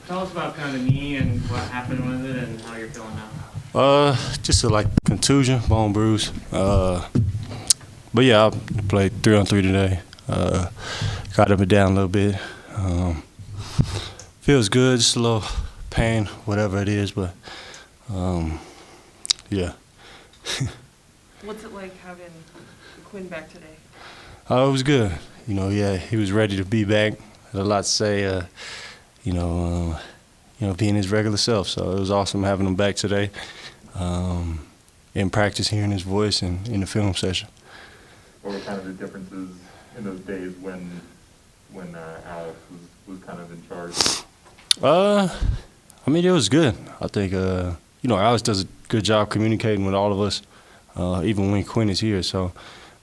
Tell us about kind of the knee and what happened with it and how you're feeling now. Just a contusion, bone bruise. But yeah, I played 3-on-3 today. Got up and down a little bit. Feels good, just a little pain, whatever it is, but yeah. What's it like having Quinn back today? It was good. Yeah, he was ready to be back. Had a lot to say. Being his regular self. So it was awesome having him back today. In practice, hearing his voice and in the film session. What were kind of the differences in those days when Alex was kind of in charge? It was good. I think Alex does a good job communicating with all of us, even when Quinn is here. So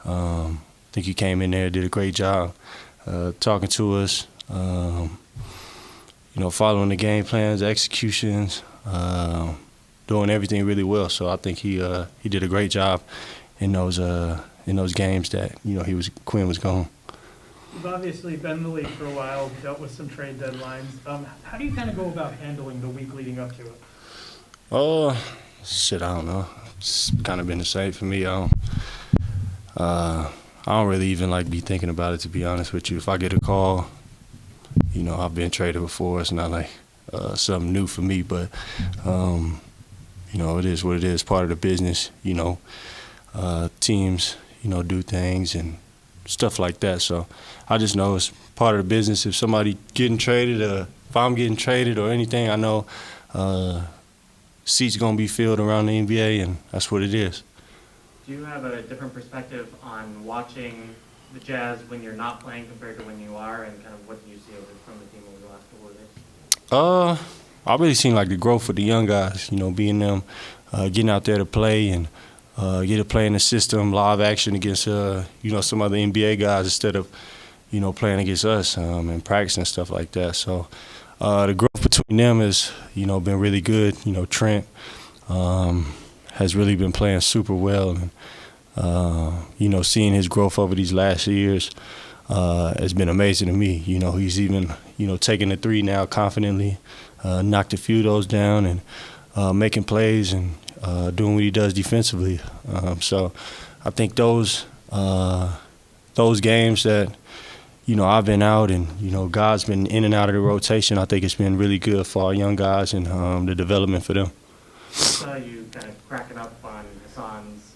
I think he came in there, did a great job talking to us. Following the game plans, executions, doing everything really well. So I think he did a great job in those games that Quinn was gone. You've obviously been in the league for a while, dealt with some trade deadlines. How do you kind of go about handling the week leading up to it? I don't know. It's kind of been the same for me. I don't really even be thinking about it, to be honest with you. If I get a call, I've been traded before. It's not something new for me, but it is what it is. Part of the business. Teams, do things and stuff like that. So I just know it's part of the business. If somebody getting traded, if I'm getting traded or anything, I know seats gonna be filled around the NBA, and that's what it is. Do you have a different perspective on watching the Jazz when you're not playing compared to when you are, and kind of what do you see from the team over the last couple of days? I've really seen the growth of the young guys. Being them, getting out there to play and get to play in the system, live action against some other NBA guys instead of playing against us and practice and stuff like that. So the growth between them has been really good. Trent has really been playing super well, and seeing his growth over these last years has been amazing to me. He's even taking the three now confidently, knocked a few of those down and making plays and doing what he does defensively. So I think those games that I've been out and God's been in and out of the rotation, I think it's been really good for our young guys and the development for them. I saw you kind of cracking up on Hassan's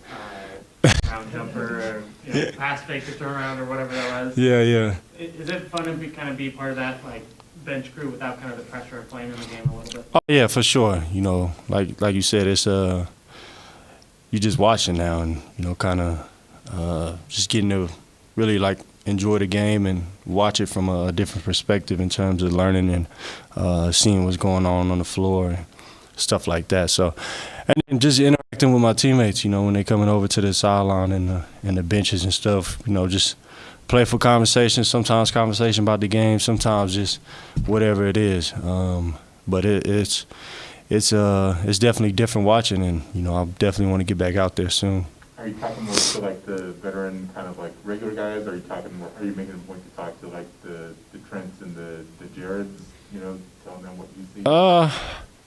round jumper, or pass fake to turnaround or whatever that was. Yeah. Is it fun to be part of that bench crew without kind of the pressure of playing in the game a little bit? Oh yeah, for sure. Like you said, it's you're just watching now and kind of just getting to really enjoy the game and watch it from a different perspective in terms of learning and seeing what's going on the floor and stuff like that. So, and then just interacting with my teammates, when they're coming over to the sideline and the benches and stuff, just playful conversation, sometimes conversation about the game, sometimes just whatever it is. But it's definitely different watching, and I definitely want to get back out there soon. Are you talking more to the veteran kind of regular guys? Or are you making a point to talk to the Trents and the Jareds? Telling them what you see.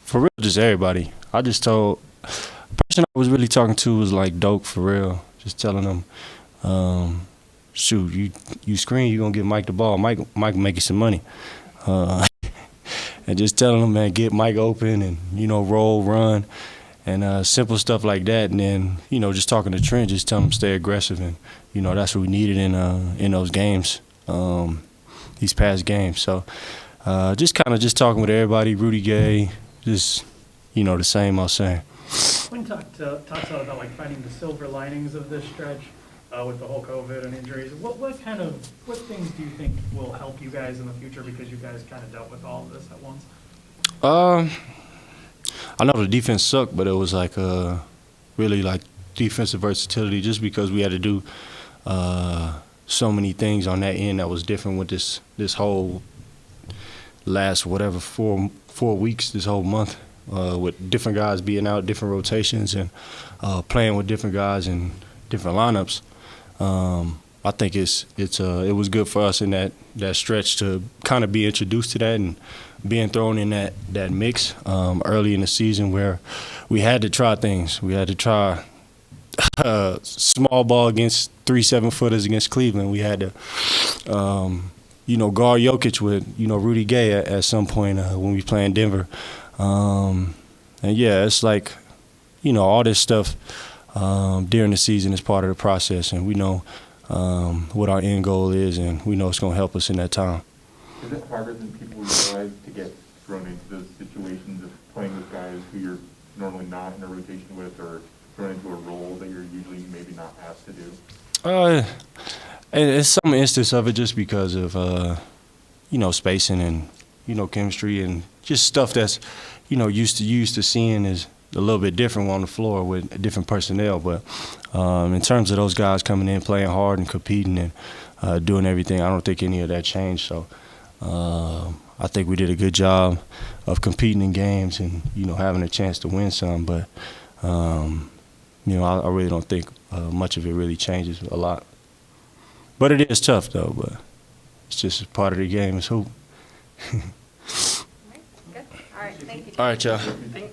For real, just everybody. I just told the person I was really talking to was Doak, for real. Just telling them, shoot, you screen, you gonna get Mike the ball. Mike make you some money. And just telling them, man, get Mike open and roll, run. And simple stuff like that, and then just talking to Trent, just telling him stay aggressive, and that's what we needed in those games, these past games. So just talking with everybody, Rudy Gay, just the same old same. Quinn talks a lot about finding the silver linings of this stretch with the whole COVID and injuries. What things do you think will help you guys in the future, because you guys kind of dealt with all of this at once? I know the defense sucked, but it was really defensive versatility, just because we had to do so many things on that end that was different with this whole last 4 weeks, this whole month, with different guys being out, different rotations, and playing with different guys in different lineups. I think it was good for us in that stretch to kind of be introduced to that and being thrown in that mix early in the season where we had to try things. We had to try small ball against 3 7-footers against Cleveland. We had to, guard Jokic with, Rudy Gay at some point when we played in Denver. And yeah, it's like, all this stuff during the season is part of the process, and we know what our end goal is, and we know it's going to help us in that time. Is it harder than people realize to get thrown into those situations of playing with guys who you're normally not in a rotation with, or thrown into a role that you're usually maybe not asked to do? It's some instance of it just because of spacing and chemistry and just stuff that's used to seeing is a little bit different on the floor with different personnel. But in terms of those guys coming in, playing hard and competing and doing everything, I don't think any of that changed. So I think we did a good job of competing in games and having a chance to win some. But I really don't think much of it really changes a lot. But it is tough though. But it's just part of the game. It's hoop. Good. All right, thank you. All right, y'all. Thanks.